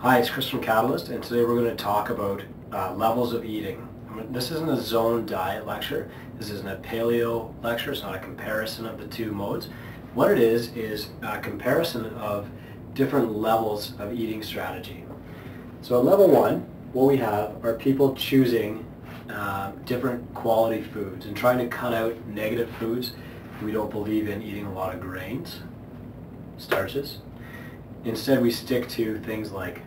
Hi, it's Chris from Catalyst, and today we're going to talk about levels of eating. This isn't a zone diet lecture. This isn't a paleo lecture. It's not a comparison of the two modes. What it is a comparison of different levels of eating strategy. So at level 1, what we have are people choosing different quality foods and trying to cut out negative foods. We don't believe in eating a lot of grains, starches. Instead, we stick to things like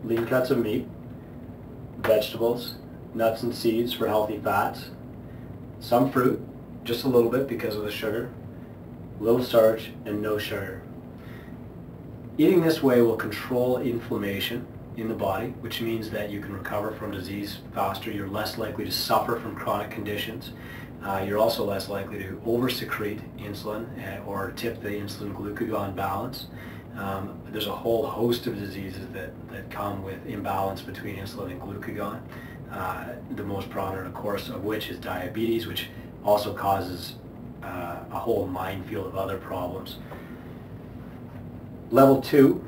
lean cuts of meat, vegetables, nuts and seeds for healthy fats, some fruit, just a little bit because of the sugar, little starch, and no sugar. Eating this way will control inflammation in the body, which means that you can recover from disease faster. You're less likely to suffer from chronic conditions. You're also less likely to over-secrete insulin or tip the insulin-glucagon balance. There's a whole host of diseases that come with imbalance between insulin and glucagon. The most prominent, of course, of which is diabetes, which also causes a whole minefield of other problems. Level 2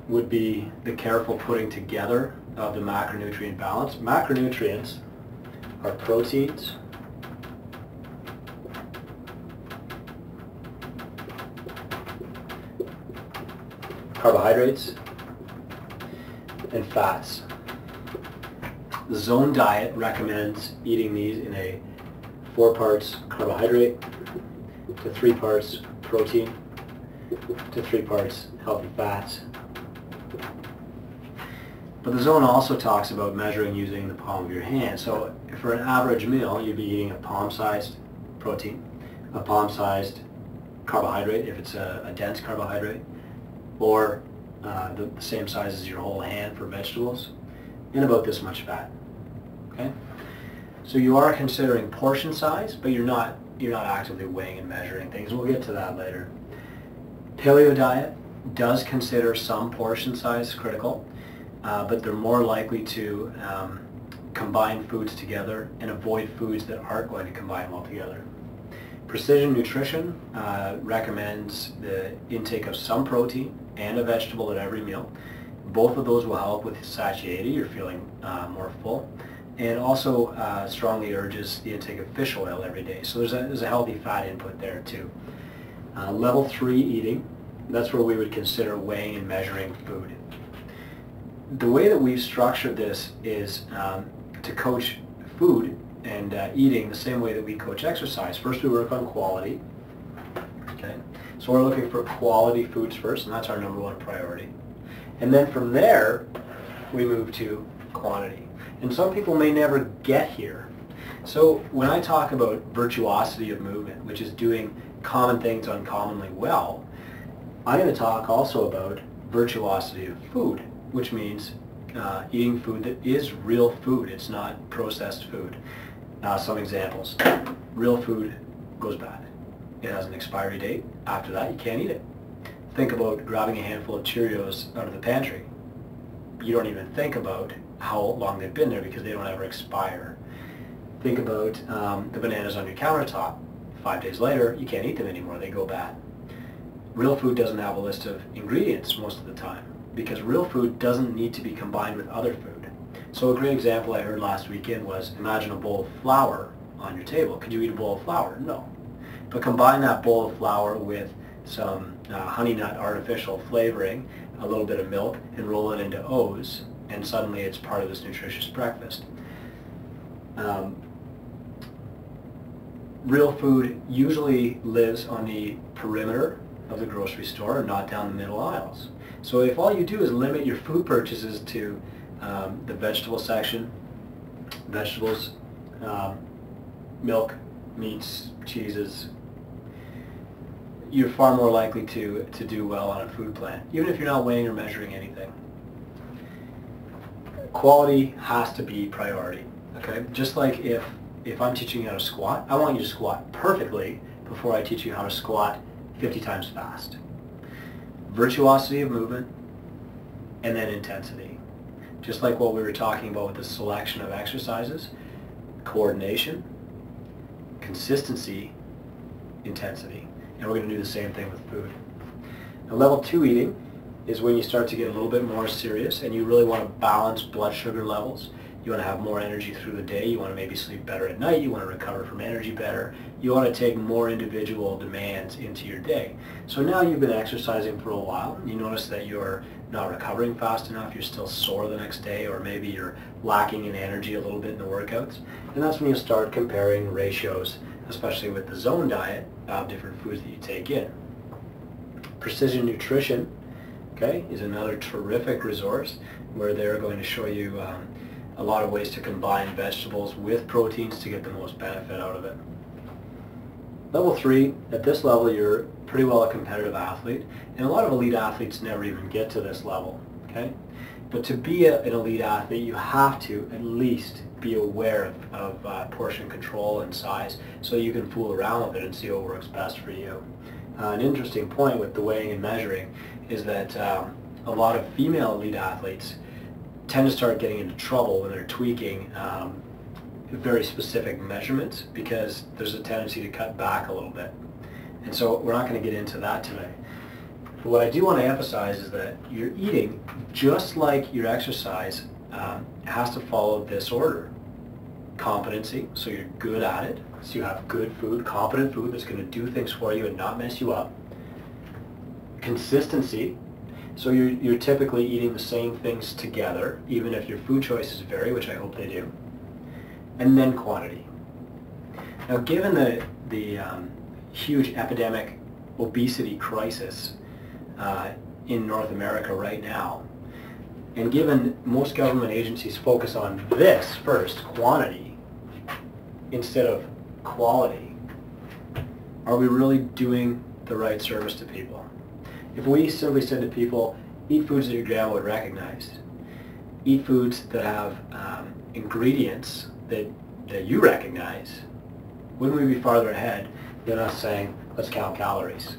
would be the careful putting together of the macronutrient balance. Macronutrients are proteins, carbohydrates, and fats. The zone diet recommends eating these in a 4 parts carbohydrate to 3 parts protein to 3 parts healthy fats. But the zone also talks about measuring using the palm of your hand. So for an average meal, you'd be eating a palm-sized protein, a palm-sized carbohydrate if it's a dense carbohydrate, or the same size as your whole hand for vegetables, and about this much fat. Okay? So you are considering portion size, but you're not actively weighing and measuring things. We'll get to that later. Paleo diet does consider some portion size critical, but they're more likely to combine foods together and avoid foods that aren't going to combine well together. Precision nutrition recommends the intake of some protein and a vegetable at every meal. Both of those will help with satiety, you're feeling more full, and also strongly urges the intake of fish oil every day. So there's a healthy fat input there too. Level 3 eating, that's where we would consider weighing and measuring food. The way that we've structured this is to coach food and eating the same way that we coach exercise. First we work on quality. Okay? So we're looking for quality foods first, and that's our #1 priority. And then from there, we move to quantity. And some people may never get here. So when I talk about virtuosity of movement, which is doing common things uncommonly well, I'm going to talk also about virtuosity of food, which means eating food that is real food. It's not processed food. Some examples. Real food goes bad. It has an expiry date. After that, you can't eat it. Think about grabbing a handful of Cheerios out of the pantry. You don't even think about how long they've been there because they don't ever expire. Think about the bananas on your countertop. 5 days later, you can't eat them anymore. They go bad. Real food doesn't have a list of ingredients most of the time because real food doesn't need to be combined with other food. So a great example I heard last weekend was imagine a bowl of flour on your table. Could you eat a bowl of flour? No. But combine that bowl of flour with some honey nut artificial flavoring, a little bit of milk, and roll it into O's, and suddenly it's part of this nutritious breakfast. Real food usually lives on the perimeter of the grocery store and not down the middle aisles. So if all you do is limit your food purchases to the vegetable section, vegetables, milk, meats, cheeses, you're far more likely to do well on a food plan, even if you're not weighing or measuring anything. Quality has to be priority, okay? Just like if I'm teaching you how to squat, I want you to squat perfectly before I teach you how to squat 50 times fast. Virtuosity of movement, and then intensity. Just like what we were talking about with the selection of exercises, coordination, consistency, intensity. And we're going to do the same thing with food. Now, level 2 eating is when you start to get a little bit more serious and you really want to balance blood sugar levels. You want to have more energy through the day. You want to maybe sleep better at night. You want to recover from energy better. You want to take more individual demands into your day. So now you've been exercising for a while. You notice that you're not recovering fast enough. You're still sore the next day, or maybe you're lacking in energy a little bit in the workouts. And that's when you start comparing ratios, especially with the zone diet of different foods that you take in. Precision Nutrition, okay, is another terrific resource where they're going to show you a lot of ways to combine vegetables with proteins to get the most benefit out of it. Level 3, at this level you're pretty well a competitive athlete, and a lot of elite athletes never even get to this level, okay? But to be an elite athlete, you have to at least be aware of portion control and size so you can fool around with it and see what works best for you. An interesting point with the weighing and measuring is that a lot of female elite athletes tend to start getting into trouble when they're tweaking very specific measurements because there's a tendency to cut back a little bit. And so we're not going to get into that today. But what I do want to emphasize is that your eating, just like your exercise, has to follow this order. Competency, so you're good at it, so you have good food, competent food that's going to do things for you and not mess you up. Consistency, so you're typically eating the same things together, even if your food choices vary, which I hope they do. And then quantity. Now, given the huge epidemic obesity crisis in North America right now, and given most government agencies focus on this first, quantity, instead of quality, are we really doing the right service to people? If we simply said to people, eat foods that your grandma would recognize, eat foods that have ingredients that you recognize, wouldn't we be farther ahead than us saying, let's count calories?